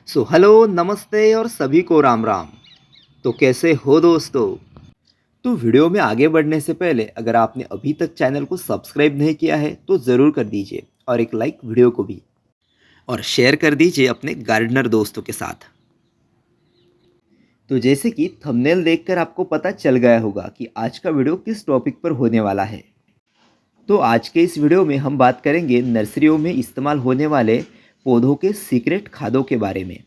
Hello, नमस्ते और सभी को राम राम। तो कैसे हो दोस्तों? तो वीडियो में आगे बढ़ने से पहले अगर आपने अभी तक चैनल को सब्सक्राइब नहीं किया है तो ज़रूर कर दीजिए और एक लाइक वीडियो को भी और शेयर कर दीजिए अपने गार्डनर दोस्तों के साथ। तो जैसे कि थंबनेल देखकर आपको पता चल गया होगा कि आज का वीडियो किस टॉपिक पर होने वाला है। तो आज के इस वीडियो में हम बात करेंगे नर्सरियों में इस्तेमाल होने वाले पौधों के सीक्रेट खादों के बारे में।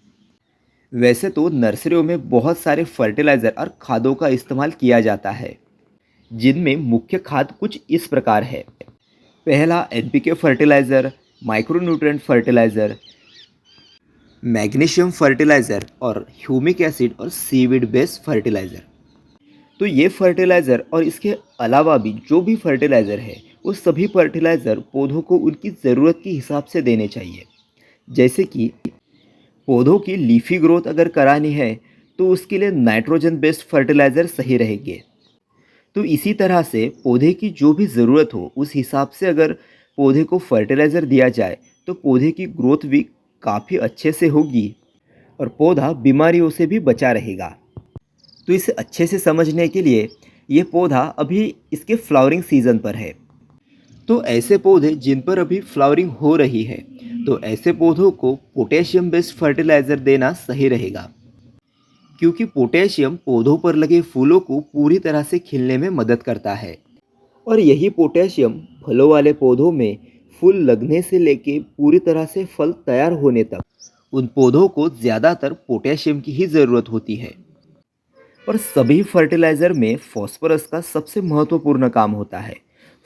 वैसे तो नर्सरियों में बहुत सारे फर्टिलाइज़र और खादों का इस्तेमाल किया जाता है, जिनमें मुख्य खाद कुछ इस प्रकार है। पहला NPK fertiliser, micronutrient fertiliser, magnesium fertiliser और ह्यूमिक एसिड और सीवीड बेस्ड फर्टिलाइज़र। तो ये फर्टिलाइज़र और इसके अलावा भी जो भी फर्टिलाइज़र है, वो सभी फर्टिलाइज़र पौधों को उनकी ज़रूरत के हिसाब से देने चाहिए। जैसे कि पौधों की लीफी ग्रोथ अगर करानी है तो उसके लिए नाइट्रोजन बेस्ड फर्टिलाइज़र सही रहेंगे। तो इसी तरह से पौधे की जो भी ज़रूरत हो उस हिसाब से अगर पौधे को फर्टिलाइज़र दिया जाए तो पौधे की ग्रोथ भी काफ़ी अच्छे से होगी और पौधा बीमारियों से भी बचा रहेगा। तो इसे अच्छे से समझने के लिए ये पौधा अभी इसके फ्लावरिंग सीज़न पर है। तो ऐसे पौधे जिन पर अभी फ्लावरिंग हो रही है, तो ऐसे पौधों को पोटेशियम बेस्ड फर्टिलाइज़र देना सही रहेगा, क्योंकि पोटेशियम पौधों पर लगे फूलों को पूरी तरह से खिलने में मदद करता है और यही पोटेशियम फलों वाले पौधों में फूल लगने से लेके पूरी तरह से फल तैयार होने तक उन पौधों को ज़्यादातर पोटेशियम की ही ज़रूरत होती है। और सभी फर्टिलाइज़र में फॉस्फोरस का सबसे महत्वपूर्ण काम होता है।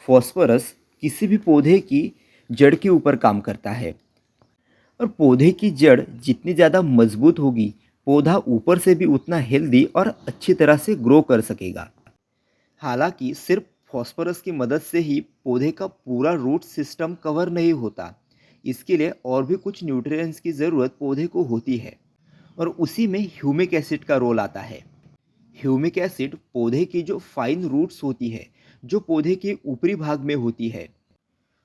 फॉस्फोरस किसी भी पौधे की जड़ के ऊपर काम करता है और पौधे की जड़ जितनी ज़्यादा मजबूत होगी, पौधा ऊपर से भी उतना हेल्दी और अच्छी तरह से ग्रो कर सकेगा। हालांकि सिर्फ फॉस्फोरस की मदद से ही पौधे का पूरा रूट सिस्टम कवर नहीं होता, इसके लिए और भी कुछ न्यूट्रिएंट्स की ज़रूरत पौधे को होती है और उसी में ह्यूमिक एसिड का रोल आता है। ह्यूमिक एसिड पौधे की जो फाइन रूट्स होती है, जो पौधे के ऊपरी भाग में होती है,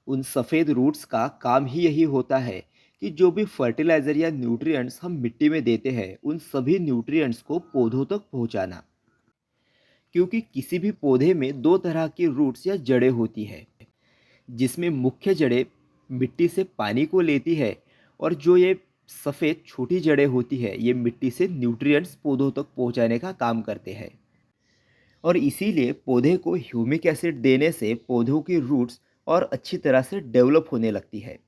उन सफ़ेद रूट्स का काम ही यही होता है कि जो भी फर्टिलाइज़र या न्यूट्रिएंट्स हम मिट्टी में देते हैं, उन सभी न्यूट्रिएंट्स को पौधों तक पहुंचाना। क्योंकि किसी भी पौधे में दो तरह की रूट्स या जड़ें होती है, जिसमें मुख्य जड़ें मिट्टी से पानी को लेती है और जो ये सफ़ेद छोटी जड़ें होती है, ये मिट्टी से न्यूट्रिएंट्स पौधों तक पहुंचाने का काम करते हैं। और इसीलिए पौधे को ह्यूमिक एसिड देने से पौधों की रूट्स और अच्छी तरह से डेवलप होने लगती है।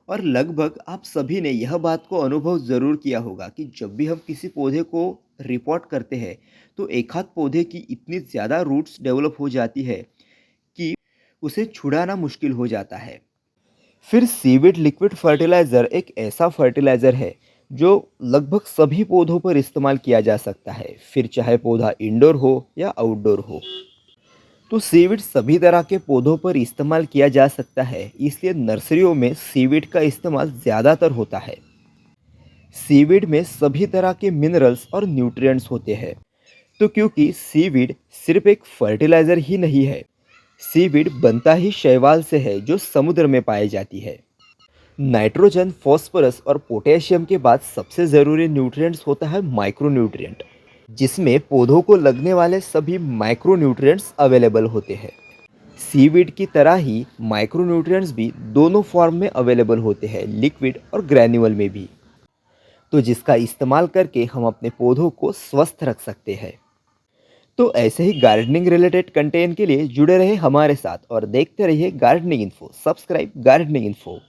और लगभग आप सभी ने यह बात को अनुभव ज़रूर किया होगा कि जब भी हम किसी पौधे को रिपोर्ट करते हैं तो एक आध पौधे की इतनी ज़्यादा रूट्स डेवलप हो जाती है कि उसे छुड़ाना मुश्किल हो जाता है। फिर सीविड लिक्विड फर्टिलाइज़र एक ऐसा फर्टिलाइज़र है जो लगभग सभी पौधों पर इस्तेमाल किया जा सकता है, फिर चाहे पौधा इंडोर हो या आउटडोर हो। तो सीविड सभी तरह के पौधों पर इस्तेमाल किया जा सकता है, इसलिए नर्सरियों में सीविड का इस्तेमाल ज़्यादातर होता है। सीविड में सभी तरह के मिनरल्स और न्यूट्रिएंट्स होते हैं। तो क्योंकि सीविड सिर्फ एक फर्टिलाइज़र ही नहीं है, सीविड बनता ही शैवाल से है जो समुद्र में पाई जाती है। नाइट्रोजन, फॉस्फोरस और पोटेशियम के बाद सबसे ज़रूरी न्यूट्रिएंट्स होता है माइक्रोन्यूट्रिएंट, जिसमें पौधों को लगने वाले सभी माइक्रोन्यूट्रिएंट्स अवेलेबल होते हैं। सीवीड की तरह ही माइक्रोन्यूट्रिएंट्स भी दोनों फॉर्म में अवेलेबल होते हैं, लिक्विड और ग्रैन्युअल में भी। तो जिसका इस्तेमाल करके हम अपने पौधों को स्वस्थ रख सकते हैं। तो ऐसे ही गार्डनिंग रिलेटेड कंटेंट के लिए जुड़े रहे हमारे साथ और देखते रहिए gardening info. Subscribe gardening info.